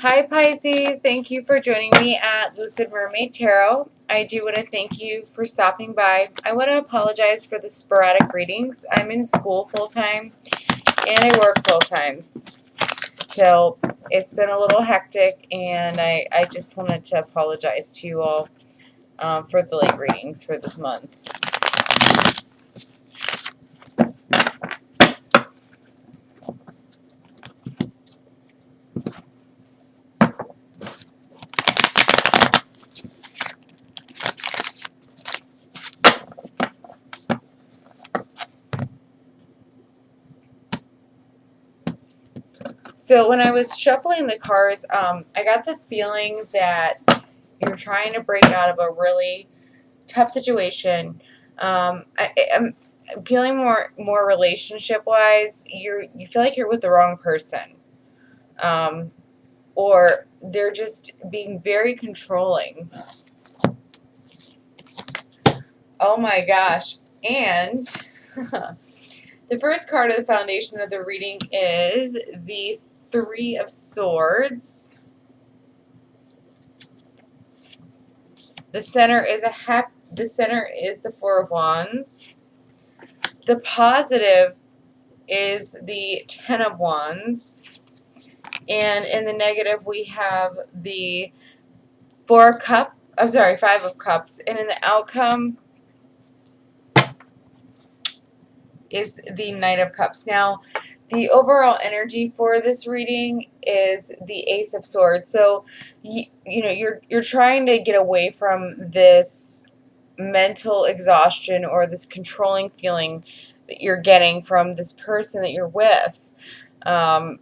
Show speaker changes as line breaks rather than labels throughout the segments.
Hi Pisces, thank you for joining me at Lucid Mermaid Tarot. I do want to thank you for stopping by. I want to apologize for the sporadic readings. I'm in school full-time and I work full-time. So it's been a little hectic and I just wanted to apologize to you all for the late readings for this month. So when I was shuffling the cards, I got the feeling that you're trying to break out of a really tough situation. I'm feeling more relationship wise. You feel like you're with the wrong person, or they're just being very controlling. Oh my gosh! And the first card of the foundation of the reading is the Three of Swords. The center is The center is the Four of Wands. The positive is the Ten of Wands. And in the negative, we have the Five of Cups. And in the outcome is the Knight of Cups. Now, the overall energy for this reading is the Ace of Swords. So, you're trying to get away from this mental exhaustion or this controlling feeling that you're getting from this person that you're with. The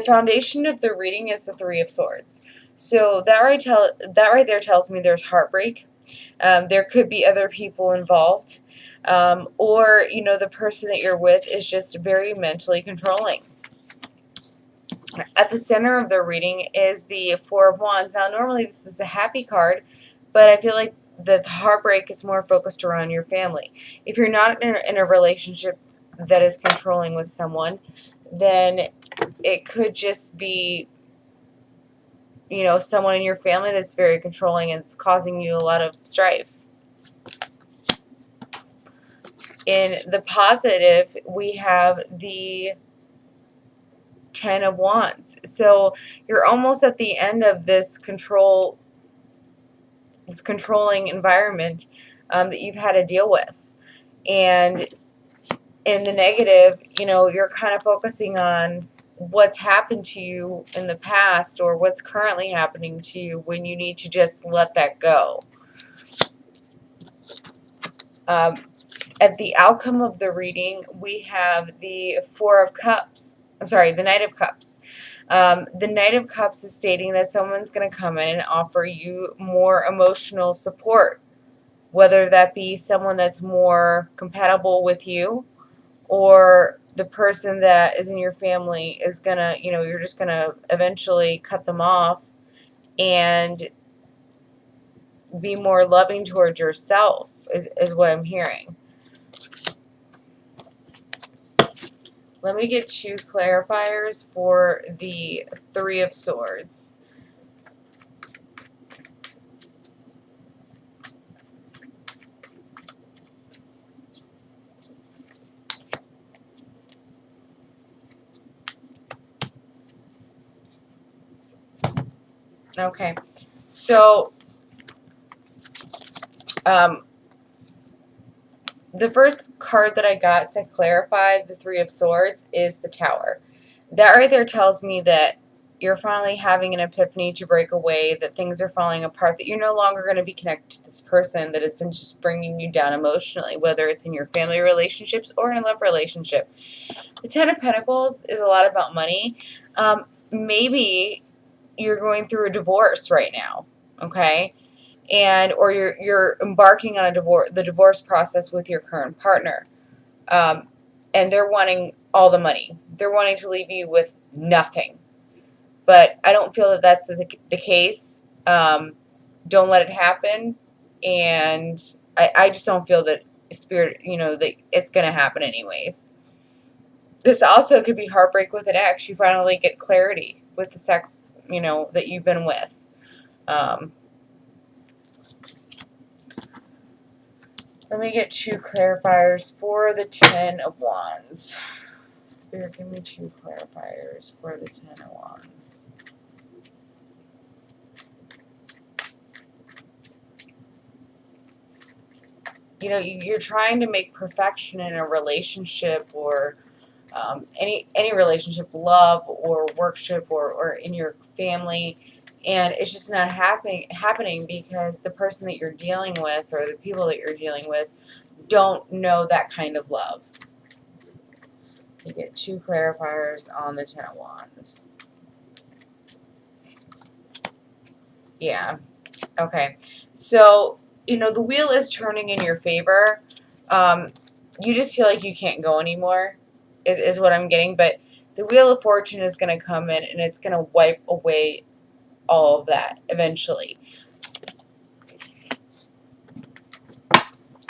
foundation of the reading is the Three of Swords. So that right there tells me there's heartbreak. There could be other people involved. Or the person that you're with is just very mentally controlling. At the center of the reading is the Four of Wands. Now, normally this is a happy card, but I feel like the heartbreak is more focused around your family. If you're not in a relationship that is controlling with someone, then it could just be, someone in your family that's very controlling and it's causing you a lot of strife. In the positive, we have the Ten of Wands. So you're almost at the end of this controlling environment that you've had to deal with. And in the negative, you're kind of focusing on what's happened to you in the past or what's currently happening to you when you need to just let that go. At the outcome of the reading, we have the the Knight of Cups. The Knight of Cups is stating that someone's going to come in and offer you more emotional support, whether that be someone that's more compatible with you or the person that is in your family is going to, you're just going to eventually cut them off and be more loving towards yourself is what I'm hearing. Let me get 2 clarifiers for the Three of Swords. Okay, so the first card that I got to clarify the Three of Swords is the Tower. That right there tells me that you're finally having an epiphany to break away, that things are falling apart, that you're no longer going to be connected to this person that has been just bringing you down emotionally, whether it's in your family relationships or in a love relationship. The Ten of Pentacles is a lot about money. Maybe you're going through a divorce right now, okay? Or you're embarking on the divorce process with your current partner, and they're wanting all the money. They're wanting to leave you with nothing. But I don't feel that that's the case. Don't let it happen, and I just don't feel that spirit, that it's going to happen anyways. This also could be heartbreak with an ex. You finally get clarity with the sex, you know, that you've been with. Let me get 2 clarifiers for the Ten of Wands. Spirit, give me 2 clarifiers for the Ten of Wands. You know, you're trying to make perfection in a relationship, or any relationship, love or workship, or in your family, and it's just not happening because the person that you're dealing with, or the people that you're dealing with, don't know that kind of love. You get 2 clarifiers on the Ten of Wands. Yeah. Okay. So, you know, the wheel is turning in your favor. You just feel like you can't go anymore, is what I'm getting. But the Wheel of Fortune is going to come in, and it's going to wipe away all of that eventually.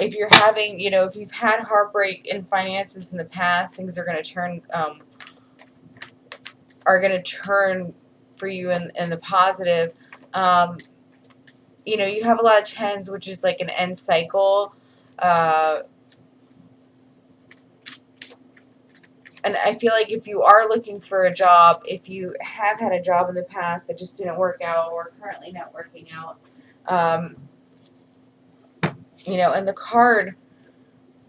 If you're having, you know, if you've had heartbreak in finances in the past, things are going to turn for you in the positive. You know, you have a lot of tens, which is like an end cycle. And I feel like if you are looking for a job, if you have had a job in the past that just didn't work out, or currently not working out, you know, and the card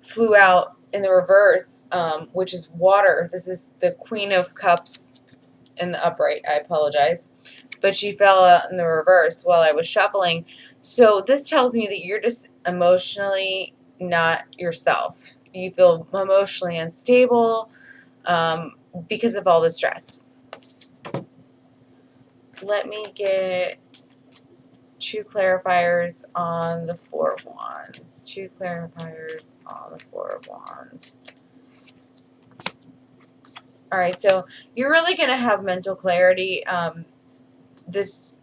flew out in the reverse, which is water. This is the Queen of Cups in the upright. I apologize. But she fell out in the reverse while I was shuffling. So this tells me that you're just emotionally not yourself. You feel emotionally unstable because of all the stress. Let me get 2 clarifiers on the Four of Wands. 2 clarifiers on the Four of Wands. All right, so you're really going to have mental clarity this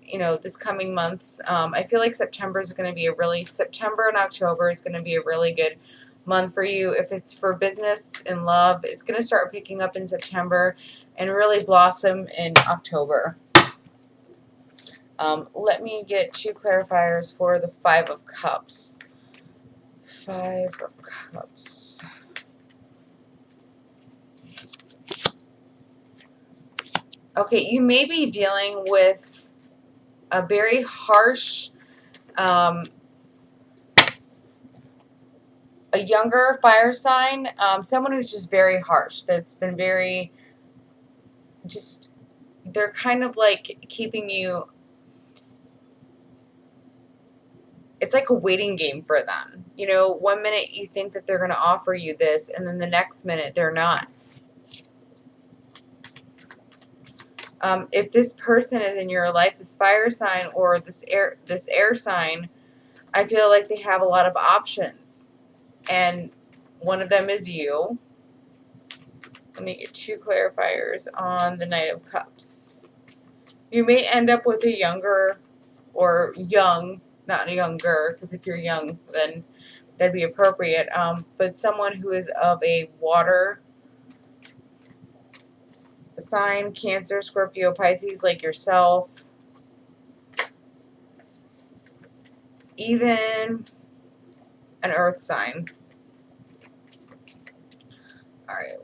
coming months. I feel like September and October is going to be a really good month for you. If it's for business and love, it's going to start picking up in September and really blossom in October. Let me get 2 clarifiers for the Five of Cups. 5 of Cups. Okay, you may be dealing with a very harsh, a younger fire sign, someone who's just very harsh, that's been very, they're kind of like keeping you, it's like a waiting game for them. You know, one minute you think that they're going to offer you this, and then the next minute they're not. If this person is in your life, this fire sign or this air sign, I feel like they have a lot of options, and one of them is you. Let me get 2 clarifiers on the Knight of Cups. You may end up with a younger, or young, not younger, because if you're young, then that'd be appropriate, but someone who is of a water sign, Cancer, Scorpio, Pisces, like yourself, even an earth sign. Alright,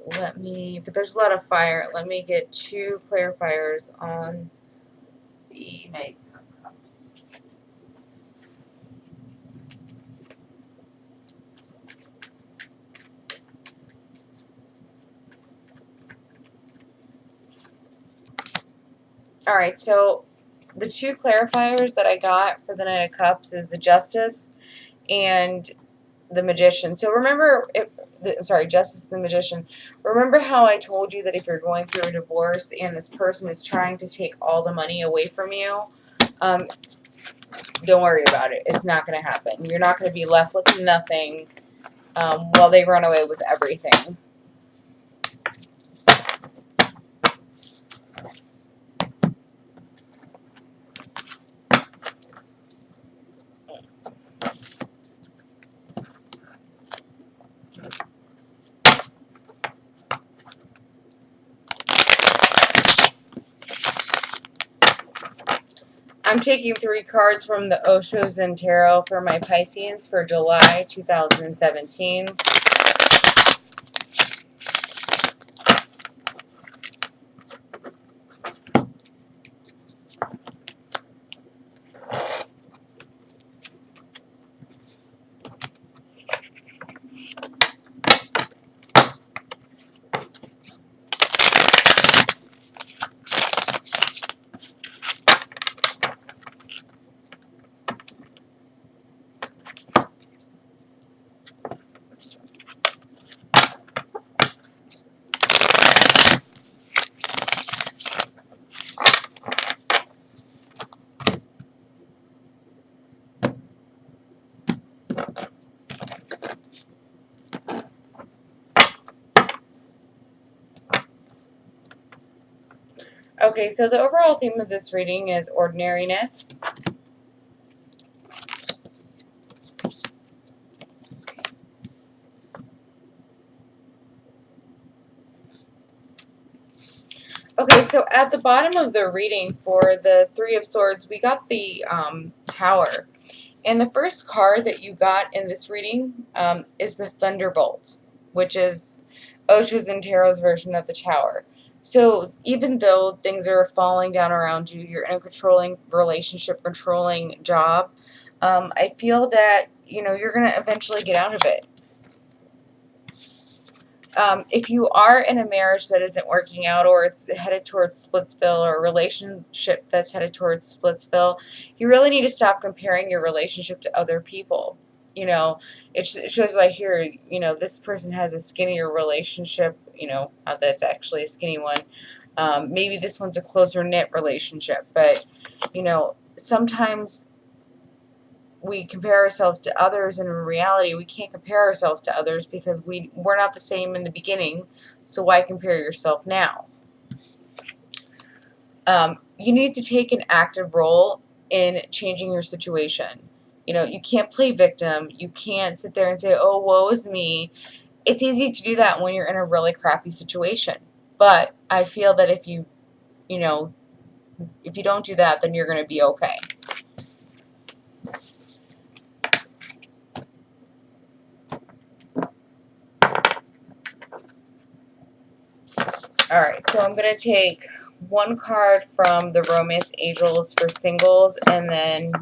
but there's a lot of fire. Let me get 2 clarifiers on the Knight of Cups. Alright, so the 2 clarifiers that I got for the Knight of Cups is the Justice and the Magician. So remember, Justice and the Magician. Remember how I told you that if you're going through a divorce and this person is trying to take all the money away from you, don't worry about it. It's not going to happen. You're not going to be left with nothing while they run away with everything. I'm taking 3 cards from the Osho Zen Tarot for my Pisceans for July 2017. Okay, so the overall theme of this reading is ordinariness. Okay, so at the bottom of the reading for the Three of Swords, we got the Tower. And the first card that you got in this reading is the Thunderbolt, which is Osho Zen Tarot's version of the Tower. So even though things are falling down around you, you're in a controlling relationship, controlling job, I feel that, you know, you're going to eventually get out of it. If you are in a marriage that isn't working out, or it's headed towards Splitsville, or a relationship that's headed towards Splitsville, you really need to stop comparing your relationship to other people. You know, it shows right here, you know, this person has a skinnier relationship, you know, not that it's actually a skinny one. Maybe this one's a closer knit relationship, but, you know, sometimes we compare ourselves to others, and in reality we can't compare ourselves to others because we're not the same in the beginning, so why compare yourself now? You need to take an active role in changing your situation. You know, you can't play victim. You can't sit there and say, oh, woe is me. It's easy to do that when you're in a really crappy situation, but I feel that if you don't do that, then you're going to be okay. Alright, so I'm going to take one card from the Romance Angels for singles, and then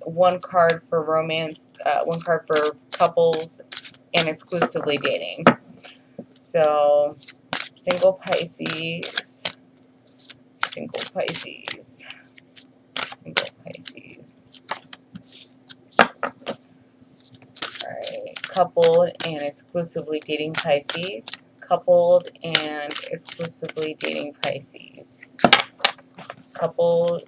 one card for romance, one card for couples and exclusively dating. So, single Pisces, single Pisces, single Pisces. Alright, coupled and exclusively dating Pisces. Coupled and exclusively dating Pisces. Coupled.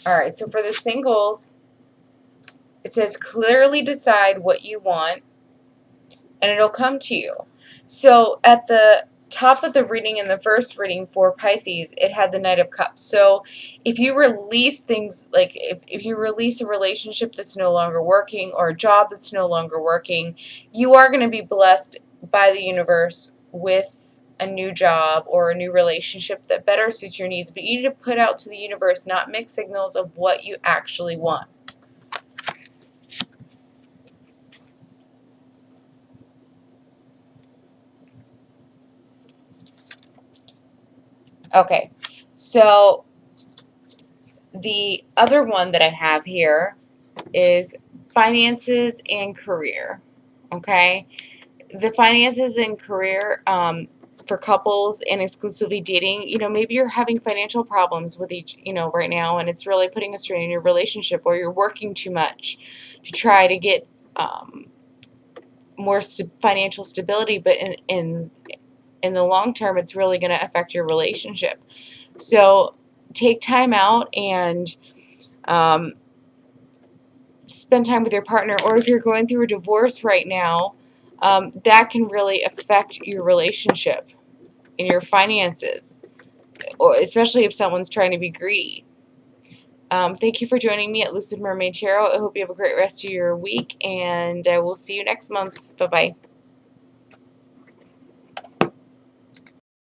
Alright, so for the singles, it says clearly decide what you want and it'll come to you. So at the top of the reading, in the first reading for Pisces, it had the Knight of Cups. So if you release things, like if you release a relationship that's no longer working, or a job that's no longer working, you are going to be blessed by the universe with a new job or a new relationship that better suits your needs. But you need to put out to the universe, not mixed signals of what you actually want. Okay, so the other one that I have here is finances and career. Okay, the finances and career for couples and exclusively dating, you know, maybe you're having financial problems with each, you know, right now, and it's really putting a strain in your relationship, or you're working too much to try to get more financial stability, but in the long term, it's really going to affect your relationship. So take time out and spend time with your partner, or if you're going through a divorce right now, that can really affect your relationship and your finances, or especially if someone's trying to be greedy. Thank you for joining me at Lucid Mermaid Tarot. I hope you have a great rest of your week, and I will see you next month. Bye-bye.